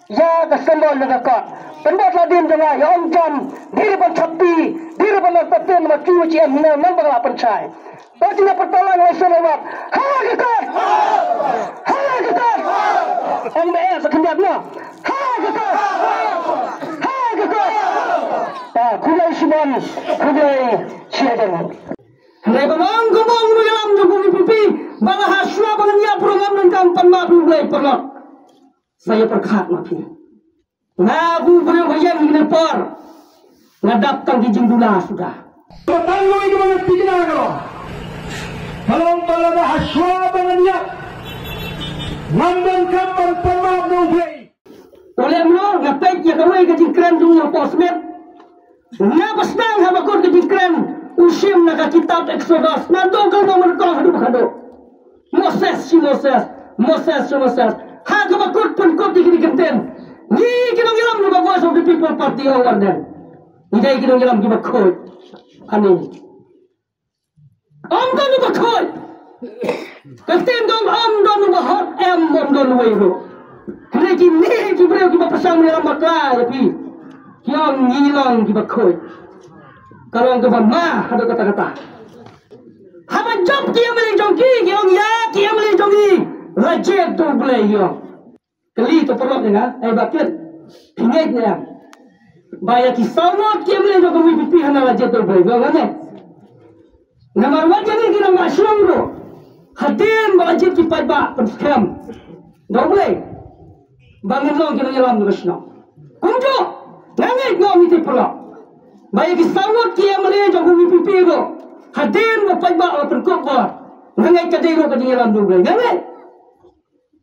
ya kesembol negakot pendat ladin dengan ya om jam diri pun sabti diri pun terten macam macam mana nampak lah pencai bagi pertolongan lesson lewat ha gekot om be sekendapnya ha gekot kulai suban kulai siadan Lebanon gubong nuyalam jokowi pipi bala haswa balanya program dan panma bulai pernah saya perkat makin ngabu berbayang di nepor ngadaptang di jindula sudah bertanggu itu mengerti kita kalau bala haswa balanya ngamban kapan panma bulai oleh mlo ngapai ya kawai ke jingkran dunia posmet ngabas nang habakot ke jingkran usim naga kitab Exodus nado kalau mereka hadu Moses ha kabakut pun kot dikini kenten ni kinong ilam ni voice of the people party over then idai kinong ilam ki bakot ani om don ni bakot kenten dong om don ni bahot em om don wero ni ki breu ki bapasang ni ramakla yapi kiong ngilong ki bakot kalau ke mama ada kata-kata haba job kia meli jongki kiong ya kia meli jongki rajet tu boleh yo kali tu perlu dengar bakit ingat ni bayar kisah kia meli jongki pipi hana rajet tu boleh yo kan nama wajah ni kira masyarakat tu hadir balajet kipai ba penskam dah boleh bangun long kira jalan tu besno kunjo nangit ngom itu perlu bayar kisah kia meli jongki pipi tu hadir kipai ba penkop ba nangit kadai ro kadai jalan tu boleh nangit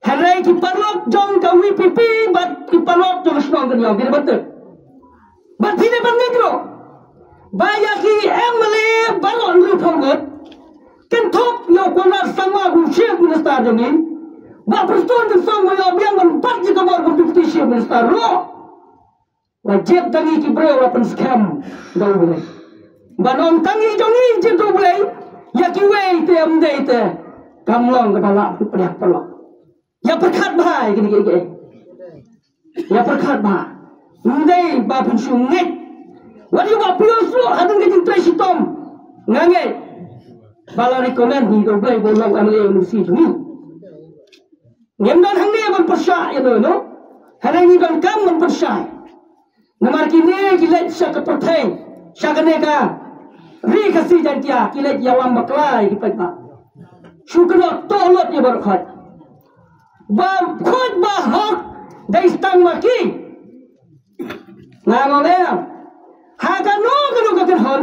Hari ki parlok jong kawi pipi bat ki parlok jong senang kenya kira betul. Bat sini bangkro. Baya ki emle balon ru thongot. Ken thop yo konar sama gu chief minister joni. Ba preston de song yo biang man pat ji ka bor deputy chief minister ro. Wajib tangi ki breu apan scam do boleh. Banom tangi jongi je do boleh. Ya ki wei te am dei te. Kamlong ka balak pedak pelok. Ya perkat bahai gini. Ya perkat bah. Ndai ba pensyung ngit. Wadi ba pioslo hadang gini tresi tom. Ngangai. Bala rekomend ni do blai bolong amle universiti ni. Ngemdan hang ni ban persya ya no. Hadang ni ban kam ban persya. Namar kini kilet sya ke pertai. Sya kene ka. Ri kasi jantia kilet yawam maklai ki pa. Syukro tolot ya berkhat. Bam khut ba hok dai stang maki ngamolem ha ka no ka kan hon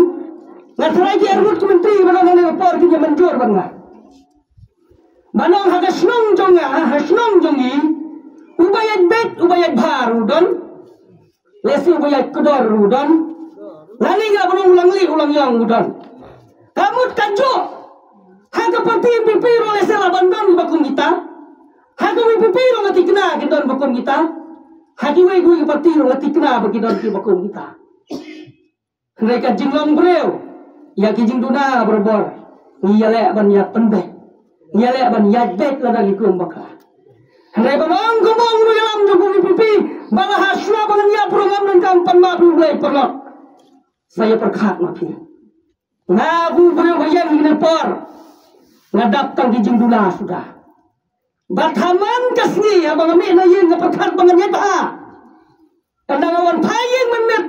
na trai ki arut ku menteri banang ne por ki manjur banga banang ha ka snong jongi ubayat bet ubayat bhar udon lesi ubayat kudor udon lali ga belum ulang yang udon kamu kanjo ha ka parti pipi ro lesi labandan bakung kita Hagi wei pipi lo ngati kena kita bakum kita. Hagi wei gui parti lo ngati kena bagi don ki bakum kita. Mereka jinglong breu. Ya ki jingduna berbor. Iya le ban ya pendek. Iya le ban ya bet la dagi kum baka. Mereka bang gumong nu yalam jokowi pipi. Bala haswa balan ya program dan kampan ma bulai perlo. Saya perkat makin. Ngabu breu bayang ni nepor. Ngadaptang ki jingduna sudah. Bathaman kasni abang amik na yin ngapakat bangan yata. Kandang awan paying memet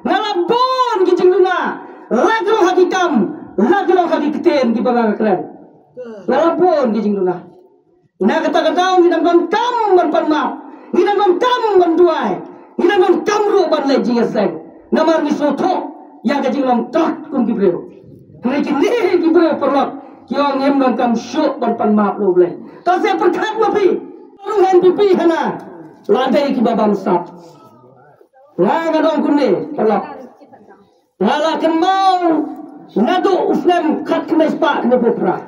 ngalabon kijing luna. Lagro hakikam, lagro hakikten di bangang keren. Ngalabon kijing luna. Na kata-kata nginang don kam ban panma, nginang don kam ban duai, nginang don kam ro ban leji yaseng. Namar ni soto yang kijing lam tak kum kibreu. Mereka ni kibreu perlok. Kiong em don kam syuk ban panma lo boleh. Tasya perkat mapi, orang pipi hana, ladai ki babam sat. Ngaga dong kunde, pelak. Ngala kemau, ngadu usnam kat kemes pak ne putra.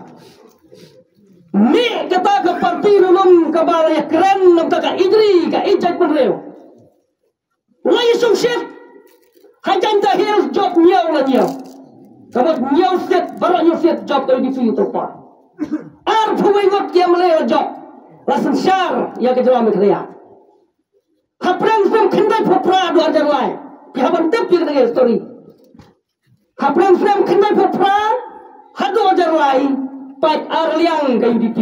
Mi kata ke parti nulung kabal ya keren nak ka idri ka ijat penreu. Lai sungsit, hajan dahil job nyau la nyau. Kabat nyau set, barak nyau set job dari di tu pa. Arpu ingat dia melewat job. Lasan syar ya ke dalam kerja. frame kendai popra 2000 lai haban tep pi dengan story hapram frame kendai popra ha 2000 lai pai arliang ke UDP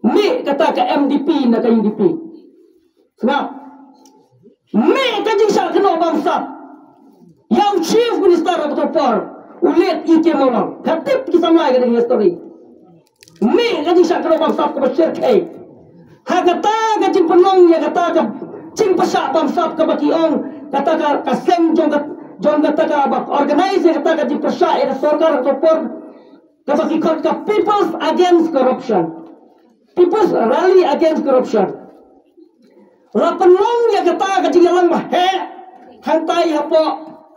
me kata ke MDP na ke UDP sebab me ka jingsa kena bangsa yang chief minister of por ulet ike molong tep ki samlai ke dengan story me ka jingsa kena bangsa ke share kai ha kata ke jing penong ya kata ke cing pasak bangsa ke baki ong kata ka seng jong kata ka bak organize kata ka jing pasak ya sarkar to por ka baki ka people's against corruption people's rally against corruption la penong ya kata ka jing lang ba he hantai hapo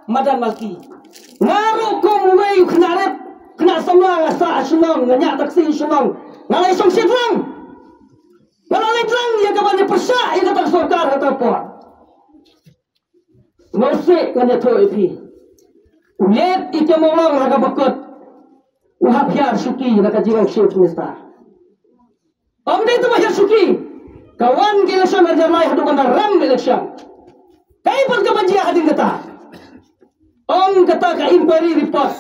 madan malki ngaru kong wei khnarep kena samlang asa aslong nganya taksi aslong ngalai song sitlang ngalai tlang ya ka bani pasak ya kata sarkar kata po Mesti kanya tu ipi. Ulet ike molong laga bakut. Uhap hiar suki laga jiwang chief minister. Omde itu mahir suki. Kawan election ajar lai hadu bandar ram election. Kai pun kebanjia hadin kata. Om kata ka inquiry report.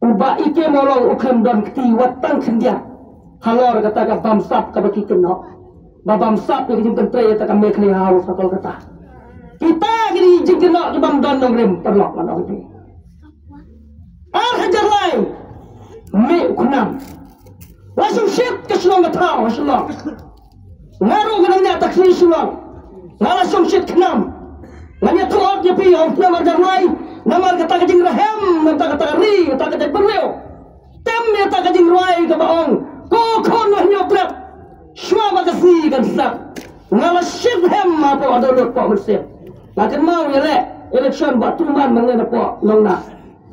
Uba ike molong ukam dan keti watang kendia. Halor kata ka bamsap ka baki kena. Babamsap yang jimpen tray kata ka mekli house atau kata. Kita gini jika nak jebam dan nongrim perlok mana ini. Hajar lain, me kunam. Langsung shit ke selong ketau selong. Ngaru kenanya taksi selong. Langsung shit kenam. Nganya tuak je pi orang nama hajar lain. Nama kata kajing rahem, nama kata ri, kata kajing berweo. Tem dia kata kajing ruai ke baong. Kokon wahnya berat. Semua makasih kan sab. Ngala shit hem apa ada lut pak bersih. Makin mau ya le election buat tuman mengenai apa nongna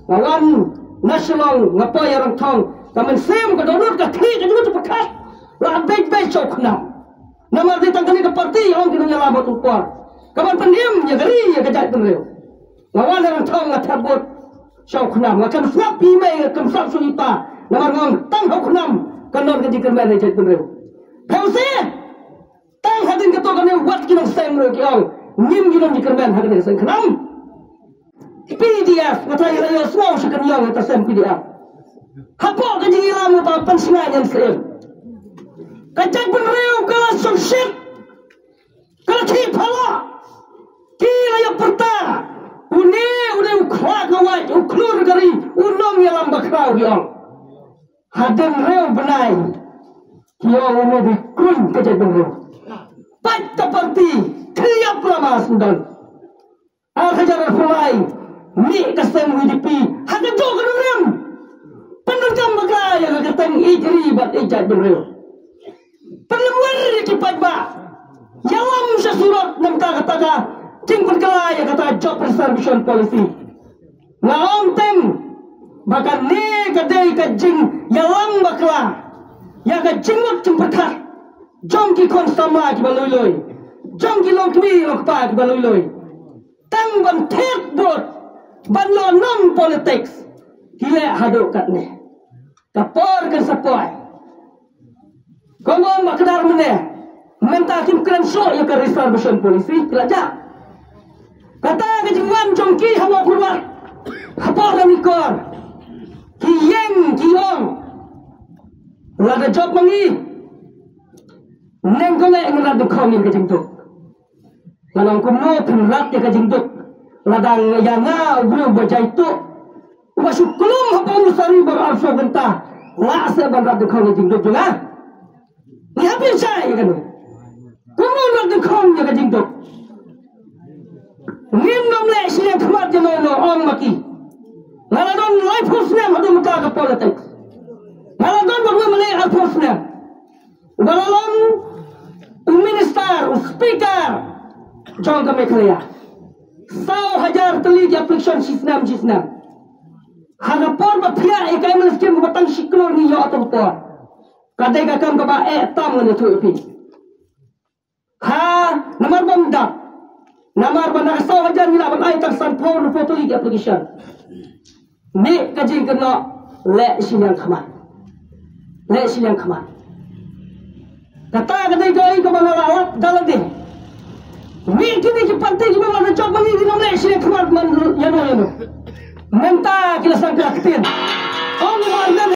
lawan nasional ngapa yang orang tong kamen sem ke donor ke kri ke juga cepat lah baik cok nam nama di tangkani ke parti orang kena nyala batu por kamen pendiam ya geri ya kejat penreu lawan orang tong ngatabut cok nam ngakam snap pimai ngakam snap suipa nama ngong tang hok nam kanon ke jikerman ya kejat penreu pause tang hadin ke to kene wat kinong sem reu kiong nim gilom dikerban hadin sen kenam PDF mata ira semua sekan yang atas PDF hapo ka jingilam pa pansingan yan sa kajag benreu kala sumshit kala thi phala kila ya perta une ukhwa kawaj uklur gari unom yalam bakraw yang hadin reu benai kiong une di kun kajag benreu pat parti tiap lama sundan hajar fulai ni kasem UDP haga jo kanurem penungkam bagaya haga tang ijri bat ijat benreu penlemwer kipat ba yalam sa surat nam kata jing perkala kata job preservation policy ngaom tem bakan ni kadai ka jing yalam bakla ya ka jingwat cempekat jong ki kon sama ki baloi jong ki long kwi lok pa ki baloi tang ban tek bot ban lo non politics kile hado kat ne kapor kan sapoi komo makdar mene menta kim kran so ya ka reservation policy kelaja kata ke jingwan jong ki hawa kurwat hapor ni kor ki yeng ki ong lada job mangi neng kole ngrat de khomin ke jingtuk Lanang kumo penrat ya kajingduk ladang yanga bro bajai tu masuk kelum apa musari berarso genta la se banrat de khong jingduk juga ni apa sai kan kumo rat de khong ya kajingduk ngin nom le sile khmat je no on maki ngaladon life force ne hadu muta ka politics ngaladon baru mele al force ne ngaladon minister speaker Jong kami kaya. Sao hajar teli di aplikasi cisnam. Hagapor bapia ikai meniskin batang siklor ni yo atau por. Kadai kakam kaba tam ngene tu ipi. Ha nomor bomda. Nomor bana sao hajar ni laban ai tak san por foto di aplikasi. Ni kaji kena le sinyang khaman. Le sinyang khaman. Kata kadai kai kaba ngalat dalam deh. Ni kini ki partai ki bawa cok mani di nomor sini keluar man yano. Menta kila sampai aktin. Oh,